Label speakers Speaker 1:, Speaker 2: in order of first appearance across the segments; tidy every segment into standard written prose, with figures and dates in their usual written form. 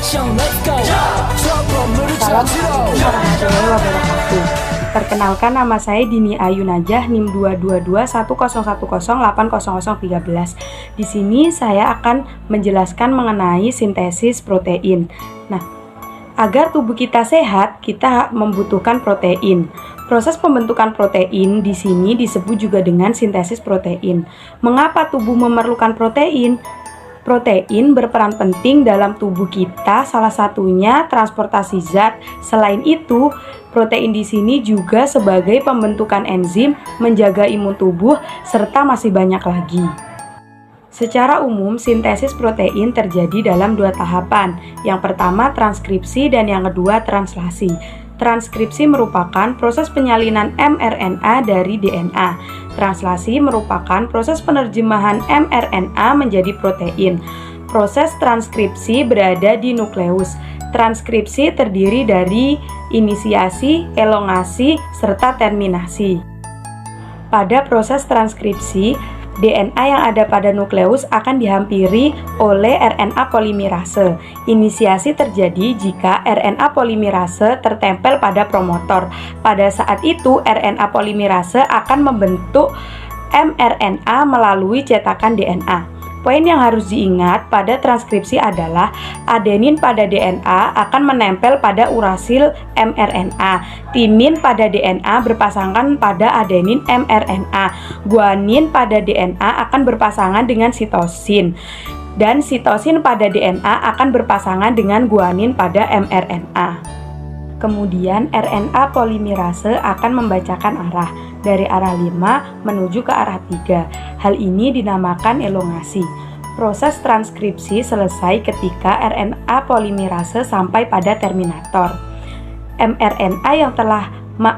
Speaker 1: Assalamualaikum warahmatullahi wabarakatuh. Perkenalkan, nama saya Dini Ayu Najah, NIM 2221010800013. Di sini saya akan menjelaskan mengenai sintesis protein. Nah, agar tubuh kita sehat, kita membutuhkan protein. Proses pembentukan protein di sini disebut juga dengan sintesis protein. Mengapa tubuh memerlukan protein? Protein berperan penting dalam tubuh kita, salah satunya transportasi zat. Selain itu, protein di sini juga sebagai pembentukan enzim, menjaga imun tubuh, serta masih banyak lagi. Secara umum, sintesis protein terjadi dalam dua tahapan. Yang pertama transkripsi dan yang kedua translasi. Transkripsi merupakan proses penyalinan mRNA dari DNA. Translasi merupakan proses penerjemahan mRNA menjadi protein. Proses transkripsi berada di nukleus. Transkripsi terdiri dari inisiasi, elongasi, serta terminasi. Pada proses transkripsi, DNA yang ada pada nukleus akan dihampiri oleh RNA polimerase. Inisiasi terjadi jika RNA polimerase tertempel pada promotor. Pada saat itu, RNA polimerase akan membentuk mRNA melalui cetakan DNA. Poin yang harus diingat pada transkripsi adalah adenin pada DNA akan menempel pada urasil mRNA. Timin pada DNA berpasangan pada adenin mRNA. Guanin pada DNA akan berpasangan dengan sitosin. Dan sitosin pada DNA akan berpasangan dengan guanin pada mRNA. Kemudian RNA polimerase akan membacakan arah dari arah 5 menuju ke arah 3. Hal ini dinamakan elongasi. Proses transkripsi selesai ketika RNA polimerase sampai pada terminator. mRNA yang telah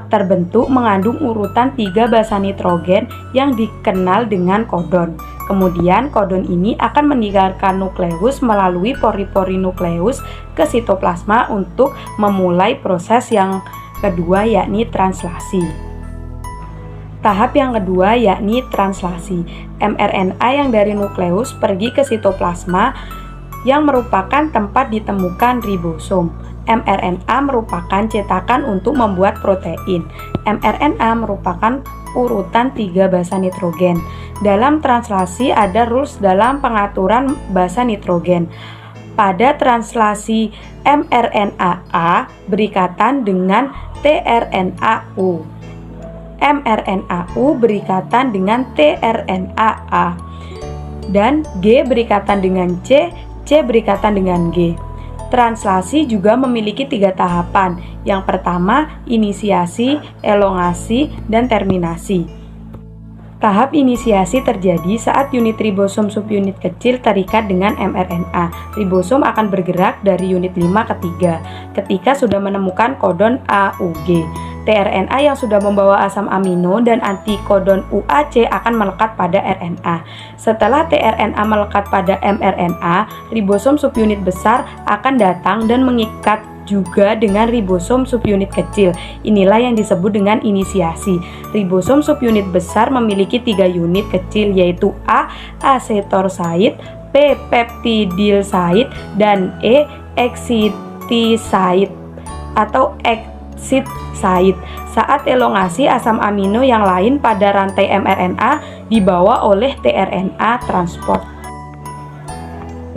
Speaker 1: terbentuk mengandung urutan 3 basa nitrogen yang dikenal dengan kodon. Kemudian kodon ini akan meninggalkan nukleus melalui pori-pori nukleus ke sitoplasma untuk memulai proses yang kedua, yakni translasi. Tahap yang kedua yakni translasi. mRNA yang dari nukleus pergi ke sitoplasma yang merupakan tempat ditemukan ribosom. mRNA merupakan cetakan untuk membuat protein. mRNA merupakan urutan 3 basa nitrogen. Dalam translasi ada rules dalam pengaturan basa nitrogen. Pada translasi mRNA berikatan dengan tRNA-U. mRNA-U berikatan dengan tRNA-A. Dan G berikatan dengan C berikatan dengan G. Translasi juga memiliki 3 tahapan. Yang pertama, inisiasi, elongasi, dan terminasi. Tahap inisiasi terjadi saat unit ribosom subunit kecil terikat dengan mRNA. Ribosom akan bergerak dari unit 5 ke 3 ketika sudah menemukan kodon AUG. tRNA yang sudah membawa asam amino dan antikodon UAC akan melekat pada RNA. Setelah tRNA melekat pada mRNA, ribosom subunit besar akan datang dan mengikat juga dengan ribosom subunit kecil. Inilah yang disebut dengan inisiasi. Ribosom subunit besar memiliki 3 unit kecil, yaitu A. Acetorside, P. Peptidylside, dan E. Excitiside atau exit site. Saat elongasi, asam amino yang lain pada rantai mRNA dibawa oleh tRNA transport.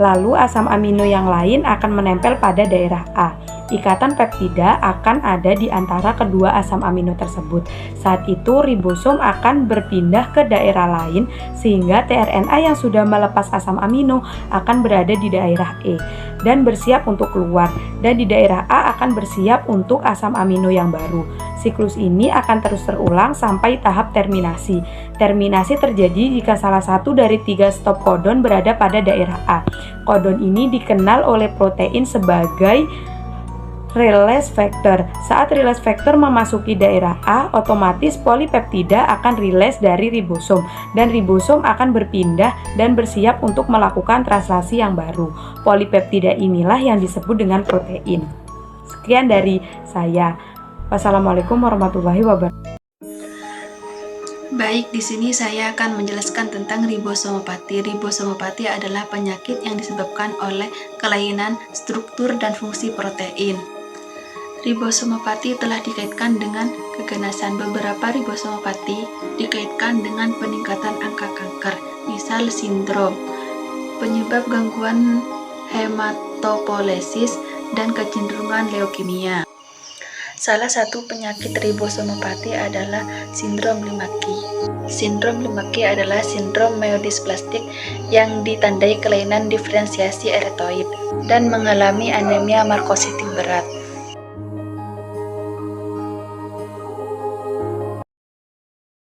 Speaker 1: Lalu asam amino yang lain akan menempel pada daerah A. Ikatan peptida akan ada di antara kedua asam amino tersebut. Saat itu ribosom akan berpindah ke daerah lain sehingga tRNA yang sudah melepas asam amino akan berada di daerah E dan bersiap untuk keluar, dan di daerah A akan bersiap untuk asam amino yang baru. Siklus ini akan terus terulang sampai tahap terminasi. Terminasi terjadi jika salah satu dari 3 stop kodon berada pada daerah A. Kodon ini dikenal oleh protein sebagai release factor. Saat release factor memasuki daerah A, otomatis polipeptida akan rilis dari ribosom dan ribosom akan berpindah dan bersiap untuk melakukan translasi yang baru. Polipeptida inilah yang disebut dengan protein. Sekian dari saya. Wassalamualaikum warahmatullahi wabarakatuh.
Speaker 2: Baik, di sini saya akan menjelaskan tentang ribosomopati. Ribosomopati adalah penyakit yang disebabkan oleh kelainan struktur dan fungsi protein. Ribosomopati telah dikaitkan dengan keganasan. Beberapa ribosomopati dikaitkan dengan peningkatan angka kanker, misal sindrom, penyebab gangguan hematopoiesis, dan kecenderungan leukemia. Salah satu penyakit ribosomopati adalah sindrom Limaki. Sindrom Limaki adalah sindrom myodysplastik yang ditandai kelainan diferensiasi eritoid dan mengalami anemia markositik berat.